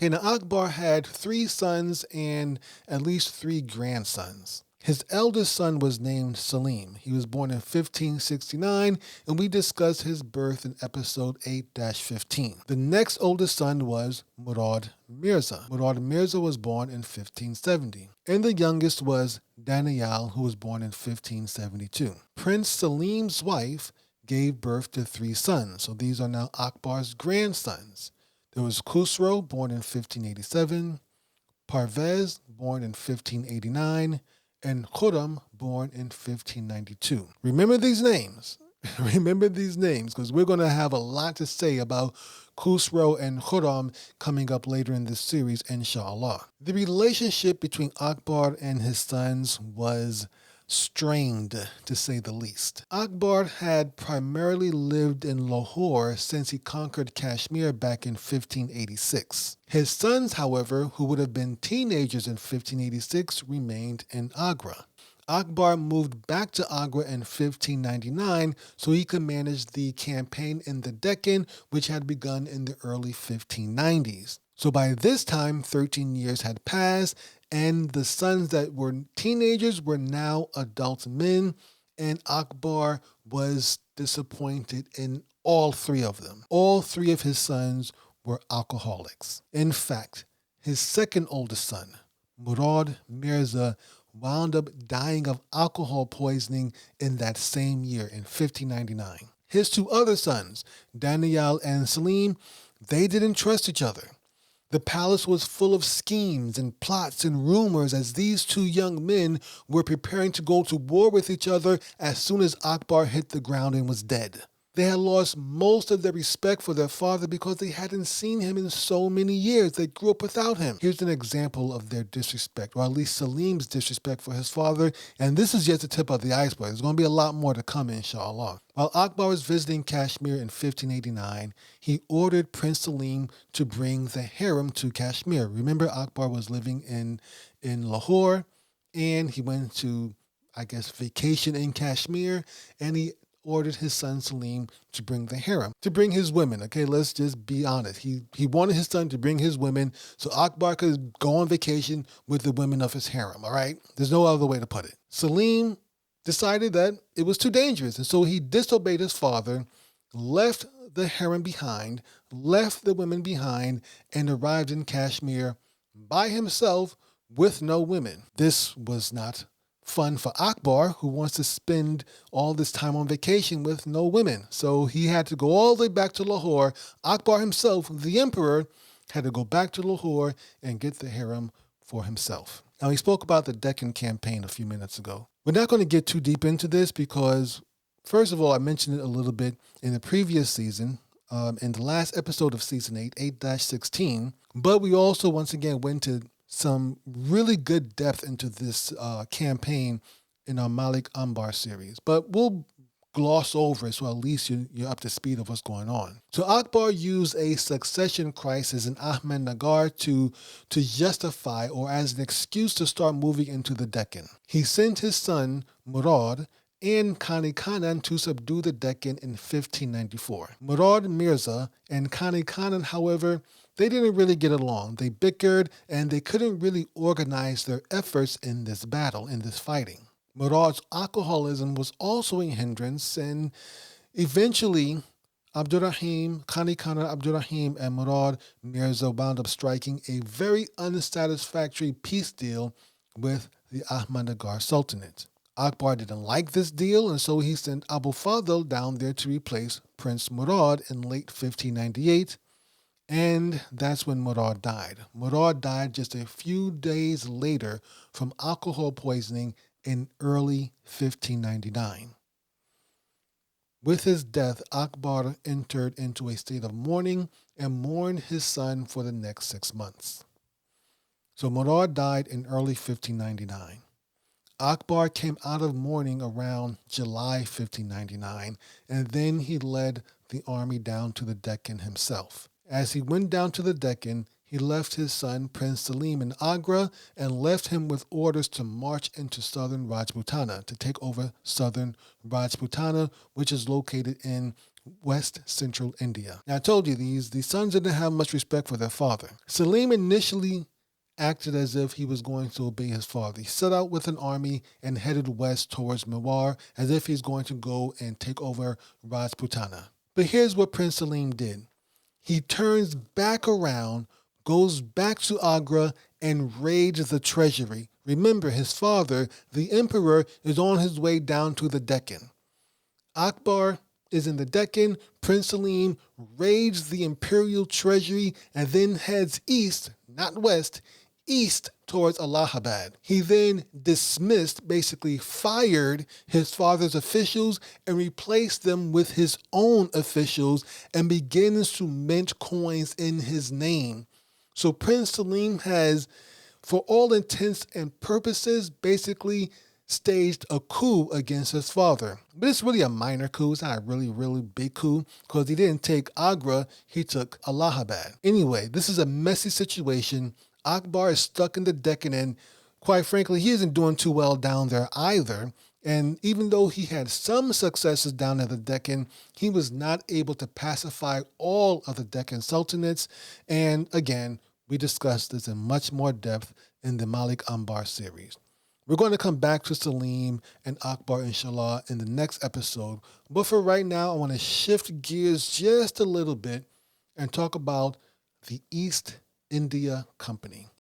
Okay, now Akbar had 3 sons and at least 3 grandsons. His eldest son was named Saleem. He was born in 1569, and we discussed his birth in episode 8-15. The next oldest son was Murad Mirza. Murad Mirza was born in 1570. And the youngest was Daniel, who was born in 1572. Prince Saleem's wife gave birth to 3 sons, so these are now Akbar's grandsons. There was Khusro, born in 1587, Parvez, born in 1589, and Khurram, born in 1592. Remember these names. Remember these names, because we're going to have a lot to say about Khusro and Khurram coming up later in this series, inshallah. The relationship between Akbar and his sons was strained, to say the least. Akbar had primarily lived in Lahore since he conquered Kashmir back in 1586. His sons, however, who would have been teenagers in 1586, remained in Agra. Akbar moved back to Agra in 1599 so he could manage the campaign in the Deccan, which had begun in the early 1590s. So by this time, 13 years had passed, and the sons that were teenagers were now adult men, and Akbar was disappointed in all 3 of them. All 3 of his sons were alcoholics. In fact, his second oldest son, Murad Mirza, wound up dying of alcohol poisoning in that same year in 1599. His 2 other sons, Daniel and Saleem, they didn't trust each other. The palace was full of schemes and plots and rumors as these 2 young men were preparing to go to war with each other as soon as Akbar hit the ground and was dead. They had lost most of their respect for their father because they hadn't seen him in so many years. They grew up without him. Here's an example of their disrespect, or at least Saleem's disrespect for his father, and this is just the tip of the iceberg. There's going to be a lot more to come, inshallah. While Akbar was visiting Kashmir in 1589, he ordered Prince Saleem to bring the harem to Kashmir. Remember, Akbar was living in Lahore, and he went to, vacation in Kashmir, and he ordered his son Saleem to bring the harem, to bring his women. Okay, let's just be honest. He wanted his son to bring his women so Akbar could go on vacation with the women of his harem, all right? There's no other way to put it. Saleem decided that it was too dangerous, and so he disobeyed his father, left the harem behind, left the women behind, and arrived in Kashmir by himself with no women. This was not fun for Akbar, who wants to spend all this time on vacation with no women. So he had to go all the way back to Lahore. Akbar himself, the emperor, had to go back to Lahore and get the harem for himself. Now, he spoke about the Deccan campaign a few minutes ago. We're not going to get too deep into this because, first of all, I mentioned it a little bit in the previous season, in the last episode of season 8, 8-16, but we also once again went to some really good depth into this campaign in our Malik Ambar series, but we'll gloss over it so at least you're up to speed of what's going on. So Akbar used a succession crisis in Ahmednagar to justify or as an excuse to start moving into the Deccan. He sent his son Murad and Kani Khanan to subdue the Deccan in 1594. Murad Mirza and Kani Khanan, however, they didn't really get along. They bickered and they couldn't really organize their efforts in this battle, in this fighting. Murad's alcoholism was also a hindrance, and eventually Abdurrahim, Kani Khanan Abdurrahim and Murad Mirza wound up striking a very unsatisfactory peace deal with the Ahmednagar Sultanate. Akbar didn't like this deal, and so he sent Abu Fadl down there to replace Prince Murad in late 1598, and that's when Murad died. Murad died just a few days later from alcohol poisoning in early 1599. With his death, Akbar entered into a state of mourning and mourned his son for the next 6 months. So Murad died in early 1599. Akbar came out of mourning around July 1599, and then he led the army down to the Deccan himself. As he went down to the Deccan, he left his son Prince Saleem in Agra and left him with orders to march into southern Rajputana, to take over southern Rajputana, which is located in West Central India. Now, I told you these sons didn't have much respect for their father. Saleem initially acted as if he was going to obey his father. He set out with an army and headed west towards Mewar as if he's going to go and take over Rajputana. But here's what Prince Saleem did. He turns back around, goes back to Agra, and raids the treasury. Remember, his father, the emperor, is on his way down to the Deccan. Akbar is in the Deccan. Prince Saleem raids the imperial treasury and then heads east, not west, east towards Allahabad. He then dismissed, basically fired his father's officials and replaced them with his own officials and begins to mint coins in his name. So Prince Saleem has, for all intents and purposes, basically staged a coup against his father. But it's really a minor coup. It's not a really, really big coup because he didn't take Agra, he took Allahabad. Anyway, this is a messy situation. Akbar is stuck in the Deccan, and quite frankly, he isn't doing too well down there either. And even though he had some successes down in the Deccan, he was not able to pacify all of the Deccan sultanates. And again, we discussed this in much more depth in the Malik Ambar series. We're going to come back to Saleem and Akbar, inshallah, in the next episode. But for right now, I want to shift gears just a little bit and talk about the East India Company.